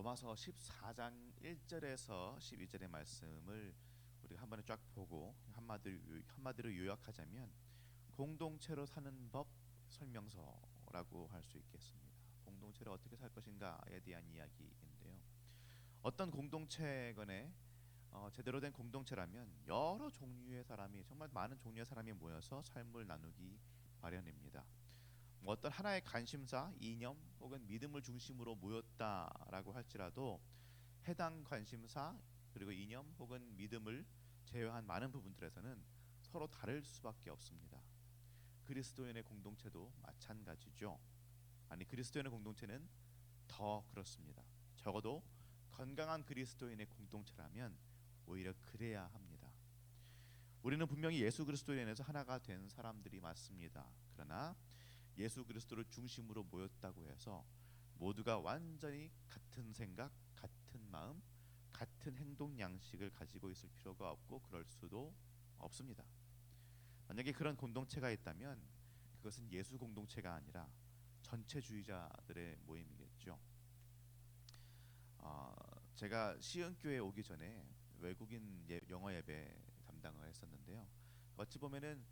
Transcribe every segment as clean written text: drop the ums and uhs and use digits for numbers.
로마서 14장 1절에서 12절의 말씀을 우리가 한 번에 쫙 보고 한마디로 요약하자면 공동체로 사는 법 설명서라고 할 수 있겠습니다. 공동체를 어떻게 살 것인가에 대한 이야기인데요. 어떤 공동체건에 제대로 된 공동체라면 여러 종류의 사람이, 정말 많은 종류의 사람이 모여서 삶을 나누기 마련입니다. 어떤 하나의 관심사, 이념 혹은 믿음을 중심으로 모였다라고 할지라도 해당 관심사 그리고 이념 혹은 믿음을 제외한 많은 부분들에서는 서로 다를 수밖에 없습니다. 그리스도인의 공동체도 마찬가지죠. 아니, 그리스도인의 공동체는 더 그렇습니다. 적어도 건강한 그리스도인의 공동체라면 오히려 그래야 합니다. 우리는 분명히 예수 그리스도에 인해서 하나가 된 사람들이 맞습니다. 그러나 예수 그리스도를 중심으로 모였다고 해서 모두가 완전히 같은 생각, 같은 마음, 같은 행동 양식을 가지고 있을 필요가 없고 그럴 수도 없습니다. 만약에 그런 공동체가 있다면 그것은 예수 공동체가 아니라 전체주의자들의 모임이겠죠. 제가 시흥교회 오기 전에 외국인 영어 예배 담당을 했었는데요. 어찌 보면은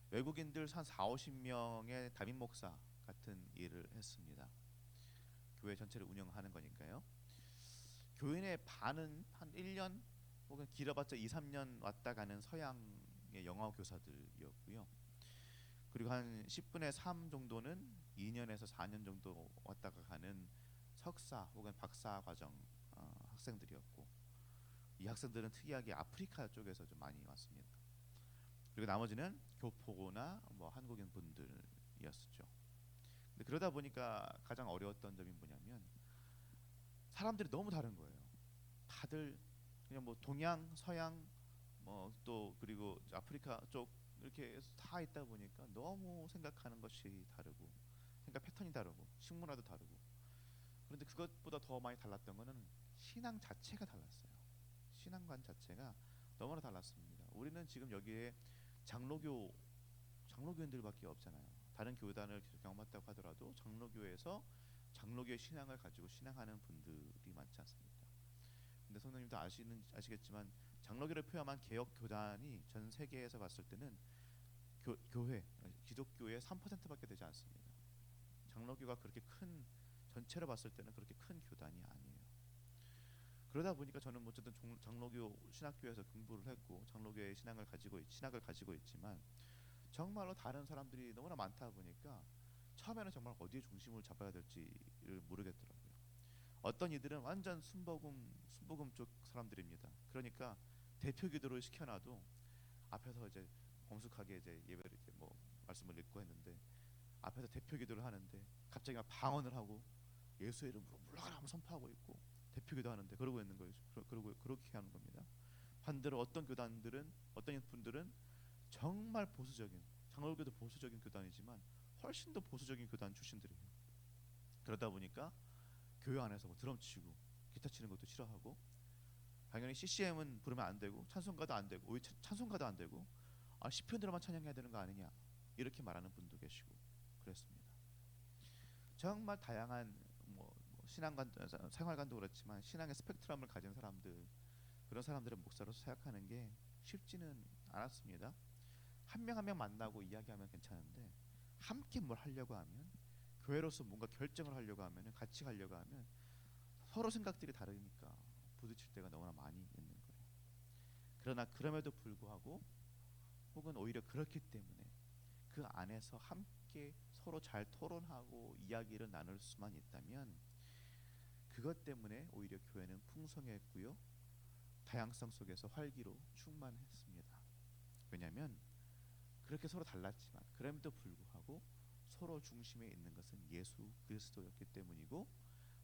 외국인들 한 4, 50명의 담임 목사 같은 일을 했습니다. 교회 전체를 운영하는 거니까요. 교인의 반은 한 1년 혹은 길어봤자 2, 3년 왔다 가는 서양의 영어 교사들이었고요. 그리고 한 10분의 3 정도는 2년에서 4년 정도 왔다가 가는 석사 혹은 박사 과정 학생들이었고, 이 학생들은 특이하게 아프리카 쪽에서 좀 많이 왔습니다. 그리고 나머지는 교포나 뭐 한국인 분들이었죠. 근데 그러다 보니까 가장 어려웠던 점이 뭐냐면 사람들이 너무 다른 거예요. 다들 그냥 뭐 동양, 서양, 뭐 또 그리고 아프리카 쪽 이렇게 다 있다 보니까 너무 생각하는 것이 다르고 생각 패턴이 다르고 식문화도 다르고, 그런데 그것보다 더 많이 달랐던 거는 신앙 자체가 달랐어요. 신앙관 자체가 너무나 달랐습니다. 우리는 지금 여기에 장로교인들밖에 없잖아요. 다른 교단을 경험했다고 하더라도 장로교에서 장로교의 신앙을 가지고 신앙하는 분들이 많지 않습니까? 근데 성도님도 아시겠지만 장로교를 포함한 개혁 교단이 전 세계에서 봤을 때는 교회 기독교의 3%밖에 되지 않습니다. 장로교가 그렇게 큰, 전체로 봤을 때는 그렇게 큰 교단이 아니에요. 그러다 보니까 저는 어쨌든 장로교 신학교에서 공부를 했고 장로교의 신학을 가지고 있지만 정말로 다른 사람들이 너무나 많다 보니까 처음에는 정말 어디에 중심을 잡아야 될지를 모르겠더라고요. 어떤 이들은 완전 순복음 쪽 사람들입니다. 그러니까 대표 기도를 시켜놔도 앞에서 이제 엄숙하게 이제 예배를 이제 뭐 말씀을 읽고 했는데 앞에서 대표 기도를 하는데 갑자기 막 방언을 하고 예수의 이름으로 물러가라 하고 선포하고 있고 대표 기도하는데 그러고 있는 거예요. 그러고 그렇게 하는 겁니다. 반대로 어떤 분들은 정말 보수적인, 장로교도 보수적인 교단이지만 훨씬 더 보수적인 교단 출신들이에요. 그러다 보니까 교회 안에서 뭐 드럼 치고 기타 치는 것도 싫어하고, 당연히 CCM은 부르면 안 되고 찬송가도 안 되고 찬송가도 안 되고 시편대로만 찬양해야 되는 거 아니냐 이렇게 말하는 분도 계시고 그랬습니다. 정말 다양한 신앙관 생활관도 그렇지만 신앙의 스펙트럼을 가진 사람들, 그런 사람들을 목사로서 생각하는 게 쉽지는 않았습니다. 한 명 한 명 만나고 이야기하면 괜찮은데 함께 뭘 하려고 하면, 교회로서 뭔가 결정을 하려고 하면, 같이 가려고 하면 서로 생각들이 다르니까 부딪힐 때가 너무나 많이 있는 거예요. 그러나 그럼에도 불구하고 혹은 오히려 그렇기 때문에 그 안에서 함께 서로 잘 토론하고 이야기를 나눌 수만 있다면 그것 때문에 오히려 교회는 풍성했고요, 다양성 속에서 활기로 충만했습니다. 왜냐하면 그렇게 서로 달랐지만 그럼에도 불구하고 서로 중심에 있는 것은 예수 그리스도였기 때문이고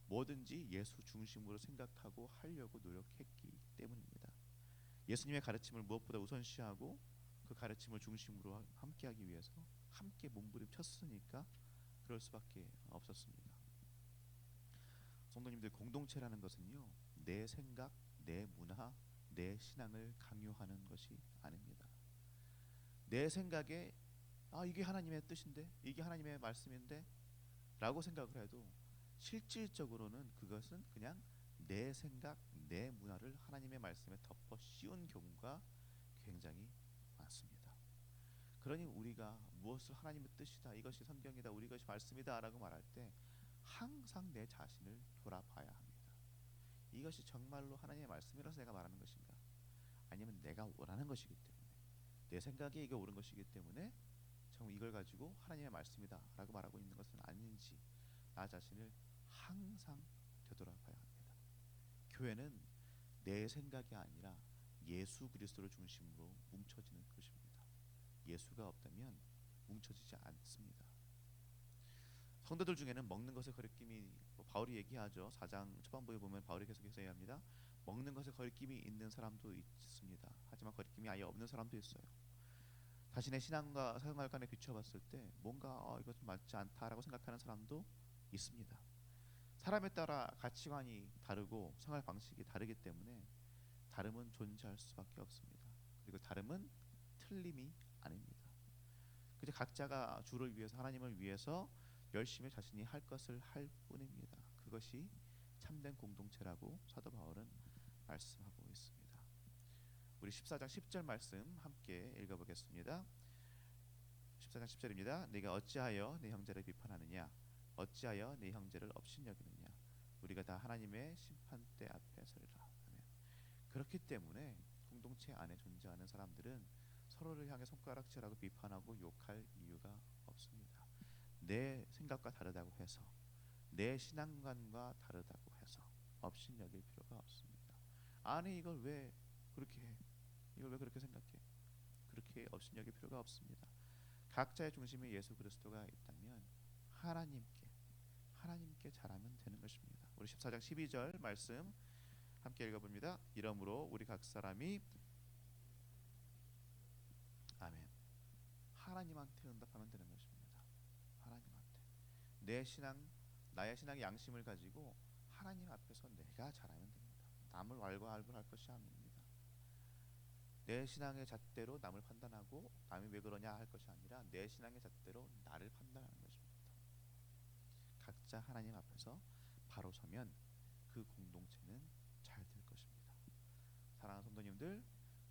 뭐든지 예수 중심으로 생각하고 하려고 노력했기 때문입니다. 예수님의 가르침을 무엇보다 우선시하고 그 가르침을 중심으로 함께하기 위해서 함께 몸부림쳤으니까 그럴 수밖에 없었습니다. 성도님들, 공동체라는 것은요, 내 생각, 내 문화, 내 신앙을 강요하는 것이 아닙니다. 내 생각에 이게 하나님의 뜻인데, 이게 하나님의 말씀인데 라고 생각을 해도 실질적으로는 그것은 그냥 내 생각, 내 문화를 하나님의 말씀에 덮어 씌운 경우가 굉장히 많습니다. 그러니 우리가 무엇을 하나님의 뜻이다, 이것이 성경이다, 우리 것이 말씀이다라고 말할 때 항상 내 자신을 돌아봐야 합니다. 이것이 정말로 하나님의 말씀이라서 내가 말하는 것인가? 아니면 내가 원하는 것이기 때문에, 내 생각에 이게 옳은 것이기 때문에 정말 이걸 가지고 하나님의 말씀이다라고 말하고 있는 것은 아닌지, 나 자신을 항상 되돌아봐야 합니다. 교회는 내 생각이 아니라 예수 그리스도를 중심으로 뭉쳐지는 것입니다. 예수가 없다면 뭉쳐지지 않습니다. 성도들 중에는 먹는 것에 거리낌이, 바울이 얘기하죠. 4장 초반부에 보면 바울이 계속해서 얘기합니다. 먹는 것에 거리낌이 있는 사람도 있습니다. 하지만 거리낌이 아예 없는 사람도 있어요. 자신의 신앙과 생활관에 비춰봤을 때 뭔가 이것은 맞지 않다라고 생각하는 사람도 있습니다. 사람에 따라 가치관이 다르고 생활 방식이 다르기 때문에 다름은 존재할 수밖에 없습니다. 그리고 다름은 틀림이 아닙니다. 그저 각자가 주를 위해서, 하나님을 위해서 열심히 자신이 할 것을 할 뿐입니다. 그것이 참된 공동체라고 사도 바울은 말씀하고 있습니다. 우리 14장 10절 말씀 함께 읽어보겠습니다. 14장 10절입니다. 네가 어찌하여 네 형제를 비판하느냐? 어찌하여 네 형제를 업신여기느냐? 우리가 다 하나님의 심판대 앞에 서리라. 아멘. 그렇기 때문에 공동체 안에 존재하는 사람들은 서로를 향해 손가락질하고 비판하고 욕할 이유가 없습니다. 내 생각과 다르다고 해서, 내 신앙관과 다르다고 해서 업신여길 필요가 없습니다. 아니 이걸 왜 그렇게 해? 이걸 왜 그렇게 생각해? 그렇게 업신여길 필요가 없습니다. 각자의 중심에 예수 그리스도가 있다면 하나님께 잘하면 되는 것입니다. 우리 14장 12절 말씀 함께 읽어봅니다. 이러므로 우리 각 사람이 아멘. 하나님한테 응답하면 되는 것입니다. 하나님한테 나의 신앙의 양심을 가지고 하나님 앞에서 내가 잘하면 됩니다. 남을 왈가왈부할 것이 아닙니다. 내 신앙의 잣대로 남을 판단하고 남이 왜 그러냐 할 것이 아니라 내 신앙의 잣대로 나를 판단하는 것입니다. 각자 하나님 앞에서 바로 서면 그 공동체는 잘 될 것입니다. 사랑하는 성도님들,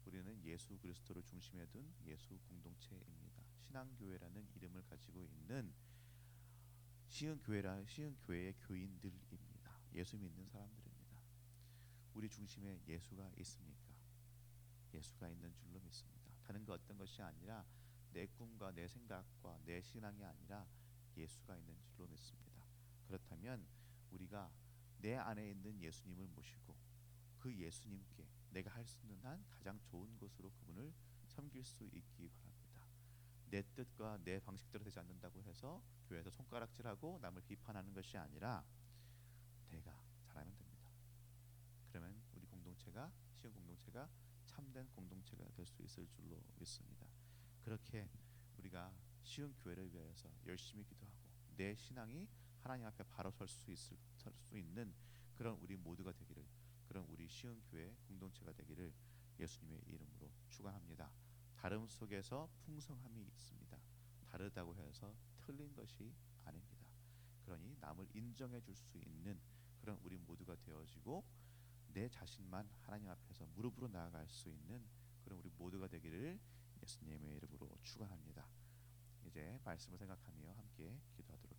우리는 예수 그리스도를 중심에 둔 예수 공동체입니다. 신앙교회라는 이름을 가지고 있는 시은 교회의 교인들입니다. 예수 믿는 사람들입니다. 우리 중심에 예수가 있습니까? 예수가 있는 줄로 믿습니다. 다른 그 어떤 것이 아니라 내 꿈과 내 생각과 내 신앙이 아니라 예수가 있는 줄로 믿습니다. 그렇다면 우리가 내 안에 있는 예수님을 모시고 그 예수님께 내가 할 수 있는 한 가장 좋은 것으로 그분을 섬길 수 있기 바랍니다. 내 뜻과 내 방식대로 되지 않는다고 해서 교회에서 손가락질하고 남을 비판하는 것이 아니라 내가 잘하면 됩니다. 그러면 우리 공동체가, 시흥 공동체가 참된 공동체가 될 수 있을 줄로 믿습니다. 그렇게 우리가 시흥 교회를 위해서 열심히 기도하고 내 신앙이 하나님 앞에 바로 설 수 있는 그런 우리 모두가 되기를, 그런 우리 시흥 교회 공동체가 되기를 예수님의 이름으로 축원합니다. 다름 속에서 풍성함이 있습니다. 다르다고 해서 틀린 것이 아닙니다. 그러니 남을 인정해 줄 수 있는 그런 우리 모두가 되어지고 내 자신만 하나님 앞에서 무릎으로 나아갈 수 있는 그런 우리 모두가 되기를 예수님의 이름으로 축원합니다. 이제 말씀을 생각하며 함께 기도하도록